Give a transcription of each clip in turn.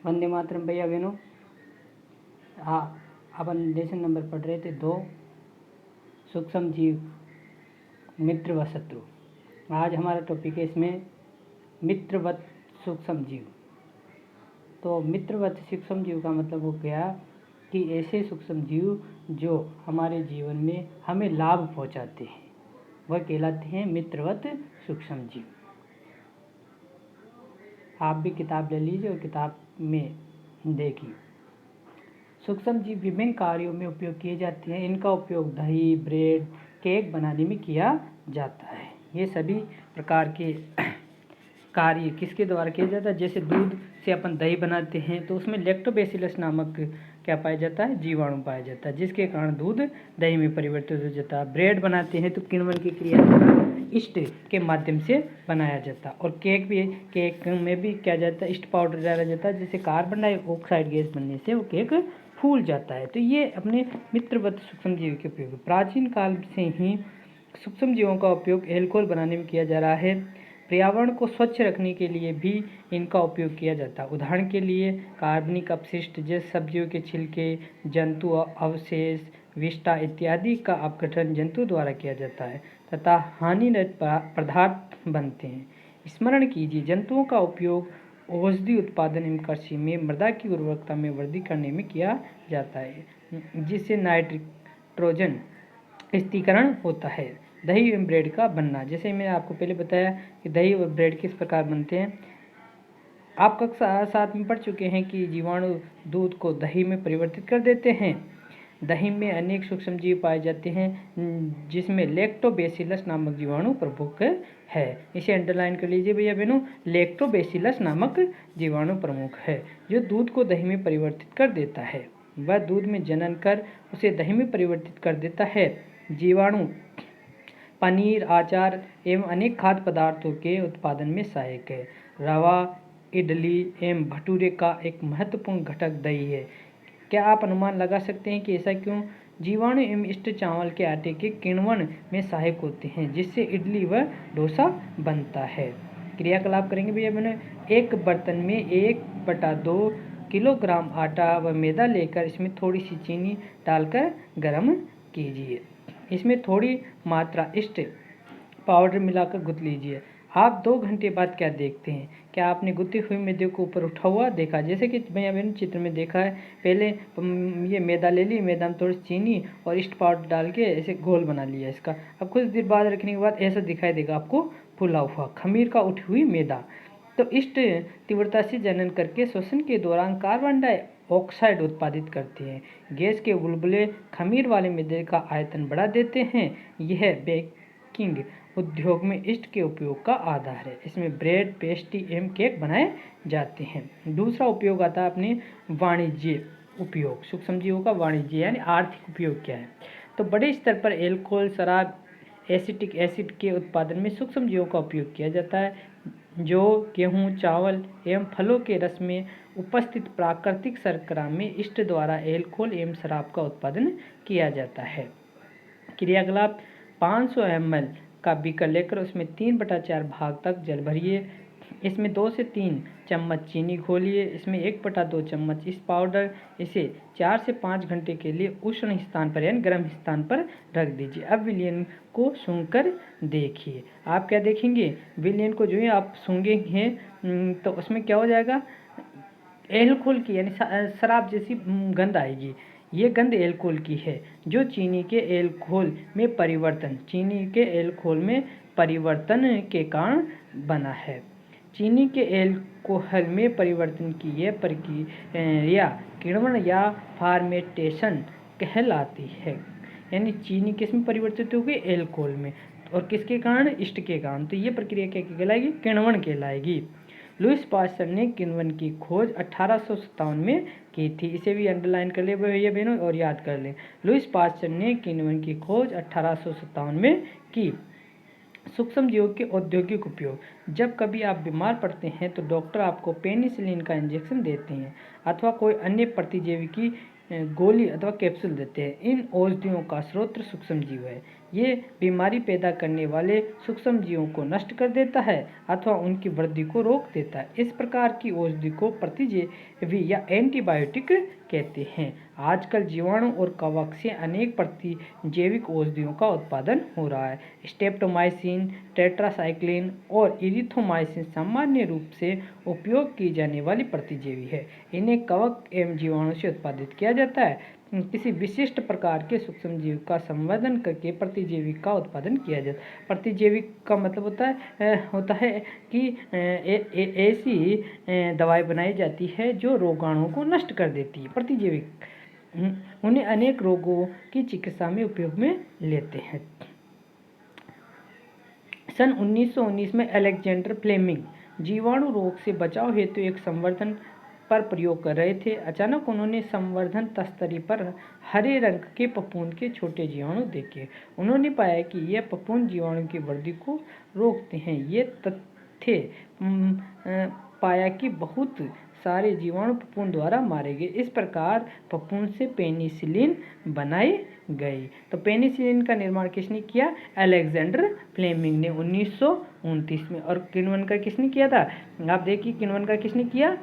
वंदे मातरम भैया बहनों। हाँ, अपन लेसन नंबर पढ़ रहे थे 2, सूक्ष्म जीव, मित्र व शत्रु। आज हमारा टॉपिक है इसमें मित्रवत सूक्ष्म जीव। तो मित्रवत सूक्ष्म जीव का मतलब हो गया कि ऐसे सूक्ष्म जीव जो हमारे जीवन में हमें लाभ पहुंचाते हैं, वह कहलाते हैं मित्रवत सूक्ष्म जीव। आप भी किताब ले लीजिए और किताब में देखिए। सूक्ष्म जीव विभिन्न कार्यों में उपयोग किए जाते हैं। इनका उपयोग दही, ब्रेड, केक बनाने में किया जाता है। ये सभी प्रकार के कार्य किसके द्वारा किया जाता है? जैसे दूध से अपन दही बनाते हैं तो उसमें लैक्टोबैसिलस नामक क्या पाया जाता है? जीवाणु पाया जाता है, जिसके कारण दूध दही में परिवर्तित हो जाता है। ब्रेड बनाते हैं तो किण्वन की क्रिया द्वारा ईस्ट के माध्यम से बनाया जाता है। और केक में भी क्या जाता है? ईस्ट पाउडर डाला जाता है, जिससे कार्बन डाइऑक्साइड गैस बनने से वो केक फूल जाता है। तो ये अपने मित्रवत सूक्ष्म जीव के उपयोग। प्राचीन काल से ही सूक्ष्म जीवों का उपयोग एल्कोहल बनाने में किया जा रहा है। पर्यावरण को स्वच्छ रखने के लिए भी इनका उपयोग किया जाता है। उदाहरण के लिए कार्बनिक अपशिष्ट जैसे सब्जियों के छिलके, जंतु अवशेष, विष्ठा इत्यादि का अपघटन जंतु द्वारा किया जाता है तथा हानिरहित पदार्थ बनते हैं। स्मरण कीजिए, जंतुओं का उपयोग औषधि उत्पादन एवं कृषि में मृदा की उर्वरकता में वृद्धि करने में किया जाता है, जिससे नाइट्रोजन स्थिरीकरण होता है। दही एवं ब्रेड का बनना, जैसे मैंने आपको पहले बताया कि दही और ब्रेड किस प्रकार बनते हैं। आप कक्षा 7 में पढ़ चुके हैं कि जीवाणु दूध को दही में परिवर्तित कर देते हैं। दही में अनेक सूक्ष्म जीव पाए जाते हैं, जिसमें लैक्टोबैसिलस नामक जीवाणु प्रमुख है। इसे अंडरलाइन कर लीजिए भैया बहनों, लैक्टोबैसिलस नामक जीवाणु प्रमुख है, जो दूध को दही में परिवर्तित कर देता है। वह दूध में जनन कर उसे दही में परिवर्तित कर देता है। जीवाणु पनीर, अचार एवं अनेक खाद्य पदार्थों के उत्पादन में सहायक है। रवा, इडली एवं भटूरे का एक महत्वपूर्ण घटक दही है। क्या आप अनुमान लगा सकते हैं कि ऐसा क्यों? जीवाणु एवं ईस्ट चावल के आटे के किण्वन में सहायक होते हैं, जिससे इडली व डोसा बनता है। क्रियाकलाप करेंगे भैया मैंने। एक बर्तन में 1/2 किलोग्राम आटा व मैदा लेकर इसमें थोड़ी सी चीनी डालकर गर्म कीजिए। इसमें थोड़ी मात्रा ईस्ट पाउडर मिलाकर गूंथ लीजिए। आप 2 घंटे बाद क्या देखते हैं? क्या आपने गुथी हुई मैदे को ऊपर उठा हुआ देखा? जैसे कि भैया मैंने चित्र में देखा है। पहले ये मैदा ले ली, मैदा में थोड़ी चीनी और ईस्ट पाउडर डाल के ऐसे घोल बना लिया इसका। अब कुछ देर बाद रखने के बाद ऐसा दिखाई देगा आपको फूला हुआ खमीर का उठी हुई मैदा। तो ईस्ट तीव्रता से जनन करके श्वसन के दौरान कार्बन डाइऑक्साइड उत्पादित करती है। गैस के बुलबुले खमीर वाले मैदे का आयतन बढ़ा देते हैं। यह बेकिंग उद्योग में ईस्ट के उपयोग का आधार है। इसमें ब्रेड, पेस्ट्री एवं केक बनाए जाते हैं। दूसरा उपयोग आता है अपने वाणिज्य उपयोग। सूक्ष्म जीवों का वाणिज्य यानी आर्थिक उपयोग क्या है? तो बड़े स्तर पर एल्कोहल, शराब, एसिटिक एसिड के उत्पादन में सूक्ष्म जीवों का उपयोग किया जाता है, जो गेहूँ, चावल एवं फलों के रस में उपस्थित प्राकृतिक शर्करा में ईस्ट द्वारा एल्कोहल एवं शराब का उत्पादन किया जाता है। क्रियाकलाप 500 ml का बीकर लेकर उसमें 3/4 भाग तक जल भरिए। इसमें 2 से 3 चम्मच चीनी घोलिए। इसमें 1/2 चम्मच इस पाउडर। इसे 4 से 5 घंटे के लिए उष्ण स्थान पर यानी गर्म स्थान पर रख दीजिए। अब विलयन को सूंघकर देखिए। आप क्या देखेंगे? विलयन को जो है आप सूंघेंगे तो उसमें क्या हो जाएगा? एल्कोहल की यानी शराब जैसी गंध आएगी। ये गंध एल्कोहल की है, जो चीनी के एल्कोहल में परिवर्तन के कारण बना है। चीनी के एल्कोहल में परिवर्तन की यह प्रक्रिया किण्वन या फर्मेंटेशन कहलाती है। यानी चीनी किस में परिवर्तित होगी? एल्कोहल में। और किसके कारण? ईस्ट के कारण। तो ये प्रक्रिया क्या कहलाएगी? किण्वन कहलाएगी। लुईस पास्चर ने किण्वन की खोज 1857 में की थी। इसे भी अंडरलाइन कर ले भैया बहनों और याद कर लें। लुईस पास्चर ने किण्वन की खोज 1857 में की। सूक्ष्म जीवों के औद्योगिक उपयोग। जब कभी आप बीमार पड़ते हैं तो डॉक्टर आपको पेनिसिलिन का इंजेक्शन देते हैं अथवा कोई अन्य प्रतिजैवी की गोली अथवा कैप्सूल देते हैं। इन औषधियों का स्रोत सूक्ष्म जीव है। ये बीमारी पैदा करने वाले सूक्ष्म जीवों को नष्ट कर देता है अथवा उनकी वृद्धि को रोक देता है। इस प्रकार की औषधि को प्रतिजैवी या एंटीबायोटिक कहते हैं। आजकल जीवाणु और कवक से अनेक प्रतिजैविक औषधियों का उत्पादन हो रहा है। स्ट्रेप्टोमाइसिन, टेट्रासाइक्लिन और इरिथ्रोमाइसिन सामान्य रूप से उपयोग की जाने वाली प्रतिजैवी है। इन्हें कवक एवं जीवाणु से उत्पादित किया जाता है। किसी विशिष्ट प्रकार के सूक्ष्मजीव का संवर्धन करके प्रतिजैविक का उत्पादन किया जाता है। प्रतिजैविक का मतलब होता है कि ऐसी दवाई बनाई जाती है जो रोगाणुओं को नष्ट कर देती है। प्रतिजैविक उन्हें अनेक रोगों की चिकित्सा में उपयोग में लेते हैं। सन 1919 में अलेक्जेंडर फ्लेमिंग जीवाणु रोग से बचाव हेतु एक संवर्धन पर प्रयोग कर रहे थे। अचानक उन्होंने संवर्धन तस्तरी पर हरे रंग के फफूंद के छोटे जीवाणु देखे। उन्होंने पाया कि यह फफूंद जीवाणु की वृद्धि को रोकते हैं। ये तथ्य पाया कि बहुत सारे जीवाणु फफूंद द्वारा मारे गए। इस प्रकार फफूंद से पेनिसिलिन बनाई गई। तो पेनिसिलिन का निर्माण किसने किया? अलेक्जेंडर फ्लेमिंग ने 1929 में। और किण्वन किसने किया था? आप देखिए किण्वन किसने किया?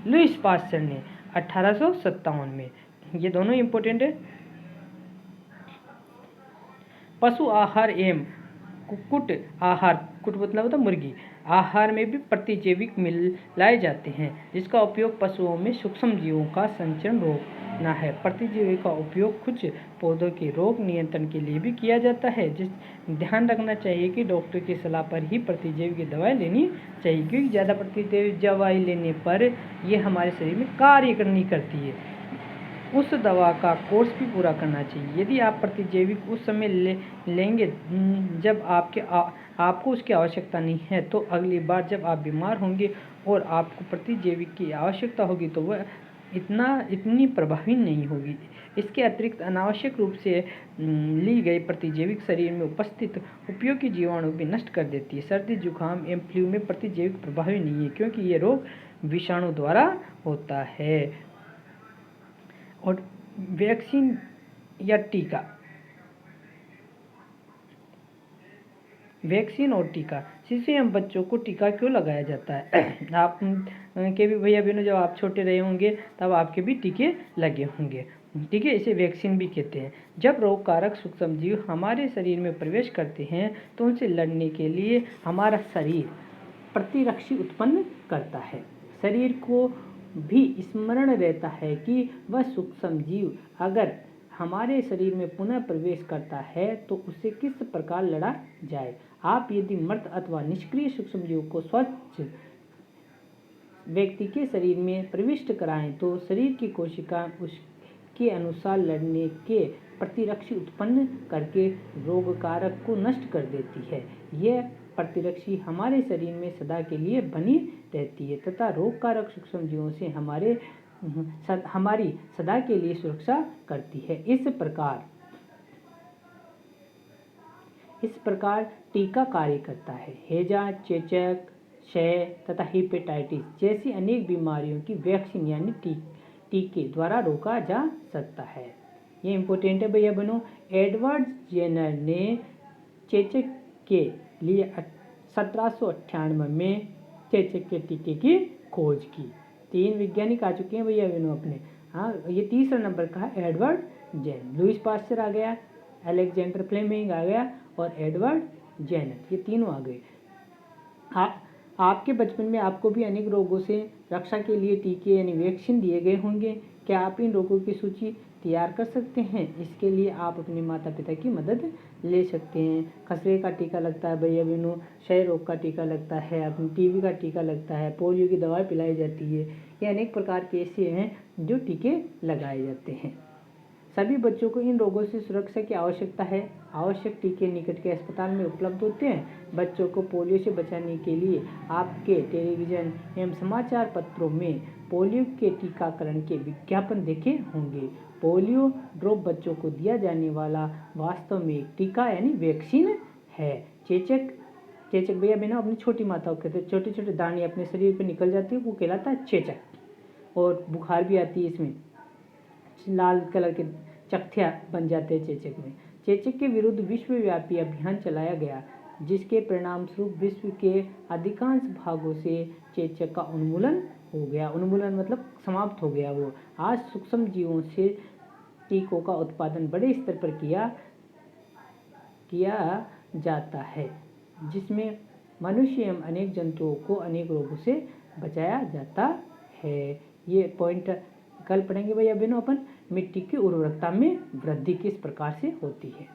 लुईस पास्चर ने 1857 में। ये दोनों इंपॉर्टेंट है। पशु आहार एवं कुक्कुट आहार, कुक्कुट मतलब होता मुर्गी आहार में भी प्रतिजैविक मिलाए जाते हैं, जिसका उपयोग पशुओं में सूक्ष्म जीवों का संचरण रोकना है। प्रतिजैवी का उपयोग कुछ पौधों के रोग नियंत्रण के लिए भी किया जाता है। ध्यान रखना चाहिए कि डॉक्टर की सलाह पर ही प्रतिजैवी की दवाई लेनी चाहिए, क्योंकि ज़्यादा प्रतिजैवी दवाई लेने पर ये हमारे शरीर में कार्य नहीं करती है। उस दवा का कोर्स भी पूरा करना चाहिए। यदि आप प्रतिजैविक उस समय लेंगे जब आपको उसकी आवश्यकता नहीं है, तो अगली बार जब आप बीमार होंगे और आपको प्रतिजैविक की आवश्यकता होगी तो वह इतनी प्रभावी नहीं होगी। इसके अतिरिक्त अनावश्यक रूप से ली गई प्रतिजैविक शरीर में उपस्थित उपयोगी जीवाणु भी नष्ट कर देती है। सर्दी, जुकाम एवं फ्लू में प्रतिजैविक प्रभावी नहीं है, क्योंकि ये रोग विषाणु द्वारा होता है। और वैक्सीन या टीका, वैक्सीन और टीका, शिशु एवं बच्चों को टीका क्यों लगाया जाता है? आप के भी भैया बहनों जब आप छोटे रहे होंगे तब आपके भी टीके लगे होंगे। ठीक है, इसे वैक्सीन भी कहते हैं। जब रोग कारक सूक्ष्म जीव हमारे शरीर में प्रवेश करते हैं तो उनसे लड़ने के लिए हमारा शरीर प्रतिरक्षी उत्पन्न करता है। शरीर को भी स्मरण रहता है कि वह सूक्ष्म जीव अगर हमारे शरीर में पुनः प्रवेश करता है तो उससे किस प्रकार लड़ा जाए। आप यदि मृत अथवा निष्क्रिय सूक्ष्म जीव को स्वच्छ व्यक्ति के शरीर में प्रविष्ट कराएं तो शरीर की कोशिका उसके अनुसार लड़ने के प्रतिरक्षी उत्पन्न करके रोग कारक को नष्ट कर देती है। यह प्रतिरक्षी हमारे शरीर में सदा के लिए बनी रहती है तथा रोग कारक सूक्ष्म जीवों से हमारी सदा के लिए सुरक्षा करती है। इस प्रकार टीका कार्य करता है। हैजा, चेचक, क्षय तथा हेपेटाइटिस जैसी अनेक बीमारियों की वैक्सीन यानी टीके द्वारा रोका जा सकता है। ये इंपॉर्टेंट है भैया बहनों। एडवर्ड जेनर ने चेचक के लिए 1798 में चेचक के टीके की खोज की। 3 वैज्ञानिक आ चुके हैं भैया बहनों अपने। हाँ, ये तीसरा नंबर का है एडवर्ड जेनर। लुईस पास्चर आ गया, अलेक्जेंडर फ्लेमिंग आ गया और एडवर्ड जेनर, ये तीनों आ गए। आपके बचपन में आपको भी अनेक रोगों से रक्षा के लिए टीके यानी वैक्सीन दिए गए होंगे। क्या आप इन रोगों की सूची तैयार कर सकते हैं? इसके लिए आप अपने माता पिता की मदद ले सकते हैं। खसरे का टीका लगता है भैया बहनों, क्षय रोग का टीका लगता है, अपनी टीबी का टीका लगता है, पोलियो की दवाई पिलाई जाती है। ये अनेक प्रकार के ऐसे हैं जो टीके लगाए जाते हैं। सभी बच्चों को इन रोगों से सुरक्षा की आवश्यकता है। आवश्यक टीके निकट के अस्पताल में उपलब्ध होते हैं। बच्चों को पोलियो से बचाने के लिए आपके टेलीविज़न एवं समाचार पत्रों में पोलियो के टीकाकरण के विज्ञापन देखे होंगे। पोलियो ड्रॉप बच्चों को दिया जाने वाला वास्तव में एक टीका यानी वैक्सीन है। चेचक भैया बहनों अपनी छोटी माताओं कहते हैं, छोटे छोटे दाने अपने शरीर पर निकल जाते हैं, वो कहलाता है चेचक। और बुखार भी आती है, इसमें लाल कलर के चकथिया बन जाते हैं चेचक में। चेचक के विरुद्ध विश्वव्यापी अभियान चलाया गया, जिसके परिणाम स्वरूप विश्व के अधिकांश भागों से चेचक का उन्मूलन हो गया। उन्मूलन मतलब समाप्त हो गया वो। आज सूक्ष्म जीवों से टीकों का उत्पादन बड़े स्तर पर किया जाता है, जिसमें मनुष्य एवं अनेक जंतुओं को अनेक रोगों से बचाया जाता है। ये पॉइंट कल पढ़ेंगे भैया बहनों अपन। मिट्टी की उर्वरकता में वृद्धि किस प्रकार से होती है।